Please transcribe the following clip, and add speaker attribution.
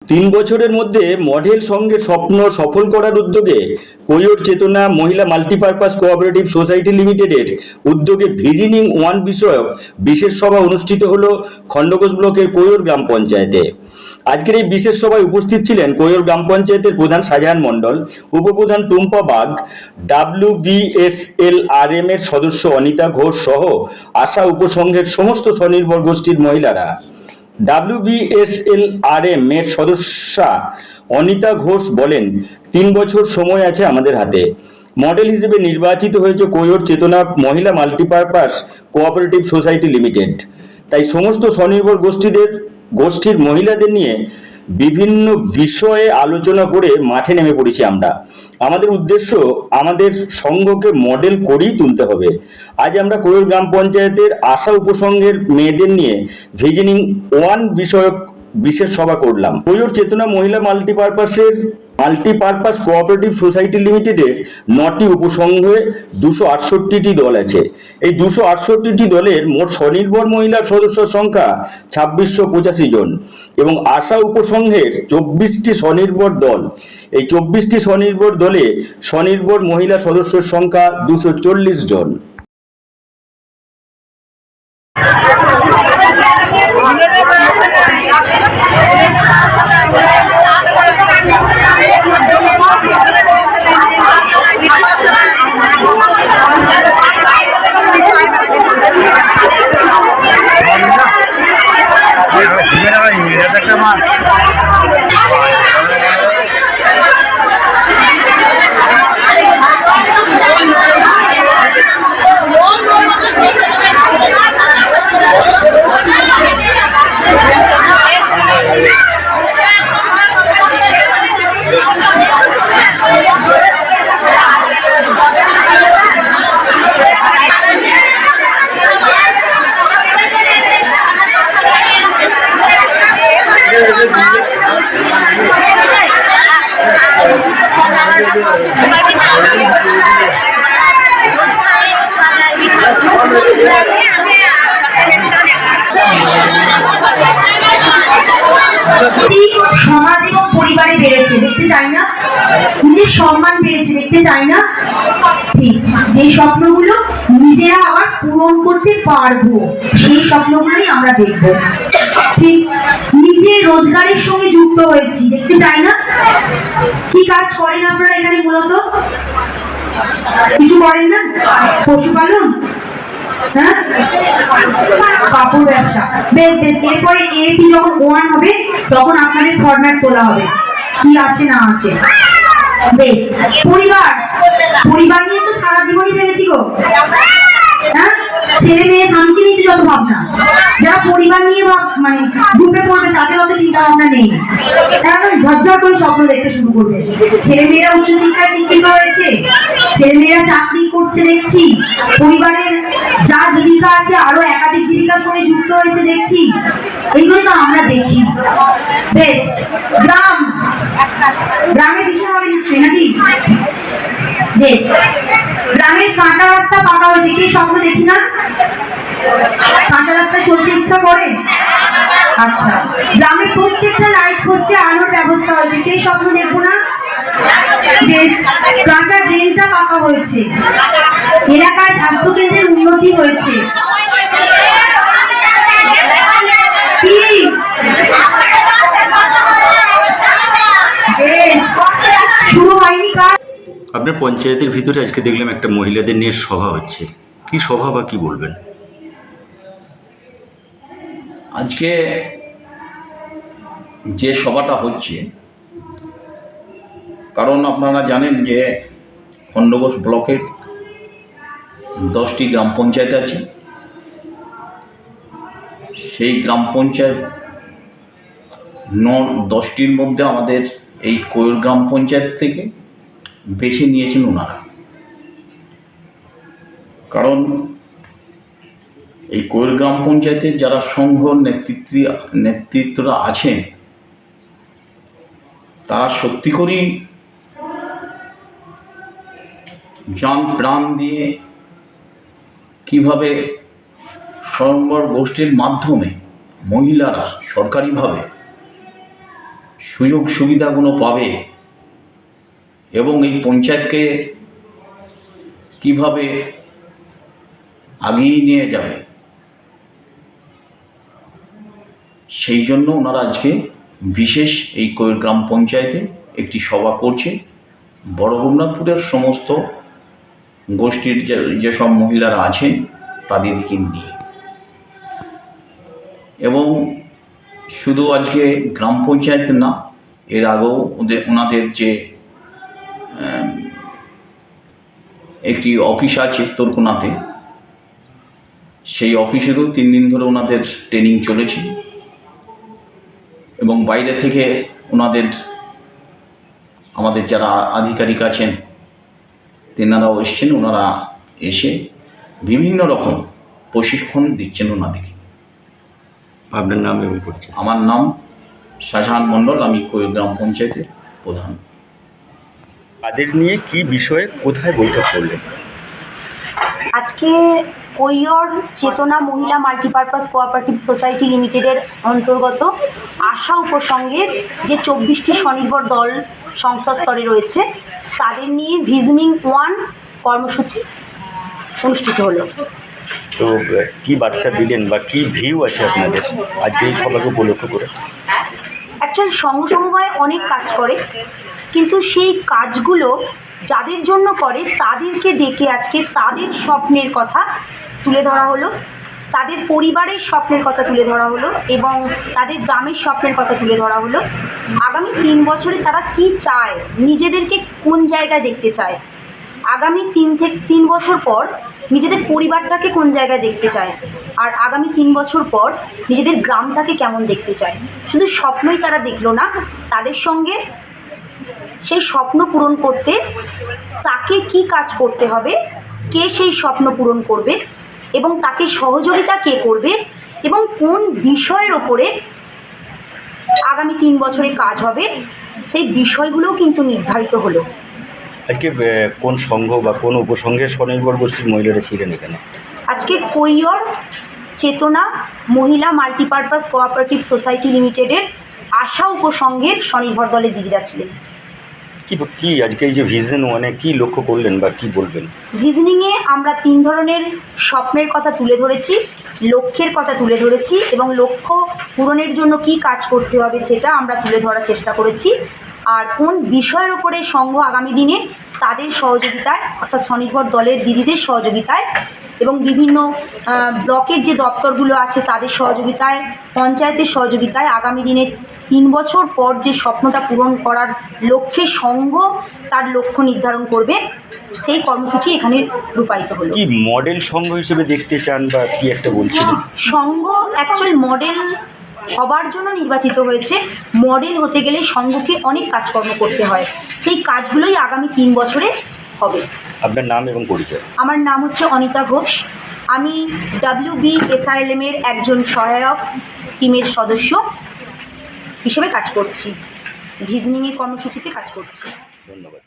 Speaker 1: 3 বছরের মধ্যে মডেল সঙ্গে স্বপ্ন সফল করার উদ্যোগে কৈয়র চেতনা মহিলা মাল্টিপারপাস কোঅপারেটিভ সোসাইটি লিমিটেডের উদ্যোগে ভিজিনিং ওয়ান বিষয়ক বিশেষ সভা অনুষ্ঠিত হলো খণ্ডঘোষ ব্লকের কৈয়র গ্রাম পঞ্চায়েতে। আজকের এই বিশেষ সভায় উপস্থিত ছিলেন কৈয়র গ্রাম পঞ্চায়েতের প্রধান শাহজাহান মণ্ডল, উপপ্রধান টুম্পা বাগ, WBSLRM এর সদস্য অনিতা ঘোষ সহ আশা উপসংঘের সমস্ত স্বনির্ভর গোষ্ঠীর মহিলারা। WBSLRM এর সদস্যা অনিতা ঘোষ বলেন, 3 বছর সময় আছে আমাদের হাতে। মডেল হিসেবে নির্বাচিত হয়েছে কৈয়র চেতনা মহিলা মাল্টিপারপাস কোঅপারেটিভ সোসাইটি লিমিটেড। তাই সমস্ত স্বনির্ভর গোষ্ঠীর মহিলাদের নিয়ে বিভিন্ন বিষয়ে আলোচনা করে মাঠে নেমে পড়েছি আমরা। আমাদের উদ্দেশ্য আমাদের সংঘকে মডেল করেই তুলতে হবে। আজ আমরা কৈয়র গ্রাম পঞ্চায়েতের আশা উপসংঘের মেয়েদের নিয়ে ভিজিনিং ওয়ান বিষয়ক বিশেষ সভা করলাম। কৈয়র চেতনা মহিলা মাল্টিপারপাস কোঅপারেটিভ সোসাইটি লিমিটেডের 9টি উপসংঘে 268টি দল আছে। এই 268টি দলের মোট স্বনির্ভর মহিলার সদস্য সংখ্যা 2685 জন এবং আশা উপসংঘের 24টি স্বনির্ভর দল। এই 24টি স্বনির্ভর দলে স্বনির্ভর মহিলা সদস্যের সংখ্যা 240 জন।
Speaker 2: সমাজ এবং পরিবারে বেড়েছে দেখতে চাই না, নিজের সম্মান বেড়েছে দেখতে চাই না। ঠিক যে স্বপ্নগুলো নিজেরা আবার পূরণ করতে পারবো সেই স্বপ্নগুলোই আমরা দেখব। ঠিক নিজের রোজগারের সঙ্গে যুক্ত হয়েছি দেখতে চাই না। কি কাজ করেন আপনারা এখানে? মূলত কিছু করেন না? পশুপালন, হ্যাঁ, কাপড় ব্যবসা। বেশ বেশ, এরপরে এপি যখন 1 হবে তখন আপনাদের ফরম্যাট তোলা হবে কি আছে না আছে। বেশ, পরিবার নিয়ে তো সারা জীবনই ভেবেছি গো। হ্যাঁ, ছেলে মেয়ে স্বামীকে নিয়ে যত ভাবনা, যারা পরিবার নিয়ে মানে ডুবে পড়বে তাদের অত চিন্তা ভাবনা নেই। তারা ঝরঝর করে স্বপ্ন দেখতে শুরু করবে। ছেলে মেয়েরা উচ্চশিক্ষায় শিক্ষিত হয়েছে, ছেলে মেয়েরা চাকরি করছে দেখছি, পরিবারের যা জীবিকা আছে আরো একাধিক জীবিকার সঙ্গে যুক্ত হয়েছে দেখছি। এইগুলো তো আমরা দেখি। বেশ, গ্রামের বিষয় হবে নিশ্চয়ই নাকি? বেশ, গ্রামের কাঁচা রাস্তা পাকা হয়েছে, কে স্বপ্ন দেখি না? কাঁচা রাস্তায় চলতে ইচ্ছা করে? আচ্ছা, গ্রামের প্রত্যেকটা লাইট পোস্টে আলোর ব্যবস্থা হয়েছে, কে স্বপ্ন দেখবো না? বেশ, কাঁচা ড্রেনটা পাকা হয়েছে, এলাকায় স্বাস্থ্য কেন্দ্রের উন্নতি হয়েছে। শুরু হয়নি কাজ।
Speaker 1: আপনার পঞ্চায়েতের ভিতরে আজকে দেখলাম একটা মহিলাদের নিয়ে সভা হচ্ছে, কি সভা বা কি বলবেন?
Speaker 3: আজকে যে সভাটা হচ্ছে, কারণ আপনারা জানেন যে খণ্ডঘোষ ব্লকের 10টি গ্রাম পঞ্চায়েত আছে। সেই গ্রাম পঞ্চায়েত 10টির মধ্যে আমাদের এই কৈয়র গ্রাম পঞ্চায়েত থেকে বেছে নিয়েছেন ওনারা। কারণ এই কৈয়র গ্রাম পঞ্চায়েতের যারা সংঘ নেতৃত্বরা আছেন তারা সত্যি করেই জান প্রাণ দিয়ে কিভাবে স্বয়ম্বর গোষ্ঠীর মাধ্যমে মহিলারা সরকারিভাবে সুযোগ সুবিধাগুলো পাবে এবং এই পঞ্চায়েতকে কিভাবে আগিয়ে নিয়ে যাবে, সেই জন্য ওনারা আজকে বিশেষ এই কৈর গ্রাম পঞ্চায়েতে একটি সভা করছে। বড় রঘুনাথপুরের সমস্ত গোষ্ঠীর যেসব মহিলারা আছেন তাদেরকে নিয়ে, এবং শুধু আজকে গ্রাম পঞ্চায়েত না, এর আগেও ওনাদের যে একটি অফিস আছে তোরকোনাতে, সেই অফিসেরও 3 দিন ধরে ওনাদের ট্রেনিং চলেছে এবং বাইরে থেকে আমাদের যারা আধিকারিক আছেন তেনারাও এসছেন। ওনারা এসে বিভিন্ন রকম প্রশিক্ষণ দিচ্ছেন ওনাদেরকে।
Speaker 1: আপনার নাম এবং পরিচয়?
Speaker 3: আমার নাম শাহজাহান মণ্ডল, আমি কৈর গ্রাম পঞ্চায়েতের প্রধান।
Speaker 1: তাদের নিয়ে কি বিষয়ে কোথায় বৈঠক করলেন?
Speaker 2: আজকে কৈর চেতনা মহিলা মাল্টিপারপাস কোঅপারেটিভ সোসাইটি লিমিটেডের অন্তর্গত আশা উপসংঘের যে 24টি স্বনির্ভর দল সংসদ স্তরে রয়েছে তাদের নিয়ে ভিজনিং 1 কর্মসূচি অনুষ্ঠিত হলো।
Speaker 1: তো কি বার্তা দিলেন বা কি ভিউ আছে আপনাদের আজকে এই সভাকে উপলক্ষ করে?
Speaker 2: অ্যাকচুয়াল সংঘ সমবায় অনেক কাজ করে, কিন্তু সেই কাজগুলো যাদের জন্য করে তাদেরকে ডেকে আজকে তাদের স্বপ্নের কথা তুলে ধরা হলো, তাদের পরিবারের স্বপ্নের কথা তুলে ধরা হলো এবং তাদের গ্রামের স্বপ্নের কথা তুলে ধরা হলো। আগামী 3 বছরে তারা কি চায়, নিজেদেরকে কোন জায়গায় দেখতে চায়, আগামী 3 বছর পর নিজেদের পরিবারটাকে কোন জায়গায় দেখতে চায়, আর আগামী 3 বছর পর নিজেদের গ্রামটাকে কেমন দেখতে চায়। শুধু স্বপ্নই তারা দেখলো না, তাদের সঙ্গে সেই স্বপ্ন পূরণ করতে তাকে কি কাজ করতে হবে, কে সেই স্বপ্ন পূরণ করবে এবং তাকে সহযোগিতা কে করবে এবং কোন বিষয়ের ওপরে আগামী 3 বছরে কাজ হবে, সেই বিষয়গুলোও কিন্তু নির্ধারিত হলো।
Speaker 1: আজকে কোন সংঘ বা কোন উপসংঘের স্বনির্ভর গোষ্ঠীর মহিলারা ছিলেন এখানে?
Speaker 2: আজকে কৈর চেতনা মহিলা মাল্টিপারপাস কোঅপারেটিভ সোসাইটি লিমিটেডের আশা উপসংঘের স্বনির্ভর দলের দিদিরা ছিলেন।
Speaker 1: কি আজকে এই যে ভিশন 1-এ কী লক্ষ্য করলেন বা কি বলবেন?
Speaker 2: ভিজনিংয়ে আমরা 3 ধরনের স্বপ্নের কথা তুলে ধরেছি, লক্ষ্যের কথা তুলে ধরেছি এবং লক্ষ্য পূরণের জন্য কি কাজ করতে হবে সেটা আমরা তুলে ধরার চেষ্টা করেছি। আর কোন বিষয়ের ওপরে সংঘ আগামী দিনে তাদের সহযোগিতায়, অর্থাৎ স্বনির্ভর দলের দিদিদের সহযোগিতায় এবং বিভিন্ন ব্লকের যে দপ্তরগুলো আছে তাদের সহযোগিতায়, পঞ্চায়েতের সহযোগিতায় আগামী দিনে 3 বছর পর যে স্বপ্নটা পূরণ করার লক্ষ্যে সংঘ তার লক্ষ্য নির্ধারণ করবে, সেই কর্মসূচি এখানে রূপায়িত হলো।
Speaker 1: কি মডেল সংঘ হিসেবে দেখতে চান বা কি একটা বলছিলেন?
Speaker 2: সংঘ অ্যাকচুয়াল মডেল হবার জন্য নির্বাচিত হয়েছে। মডেল হতে গেলে সংঘকে অনেক কাজকর্ম করতে হয়, সেই কাজগুলোই আগামী 3 বছরে হবে।
Speaker 1: আপনার নাম এবং পরিচয়?
Speaker 2: আমার নাম হচ্ছে অনিতা ঘোষ, আমি WBSRLM এর একজন সহায়ক টিমের সদস্য হিসেবে কাজ করছি, ভিজনিংয়ের কর্মসূচিতে কাজ করছি।
Speaker 1: ধন্যবাদ।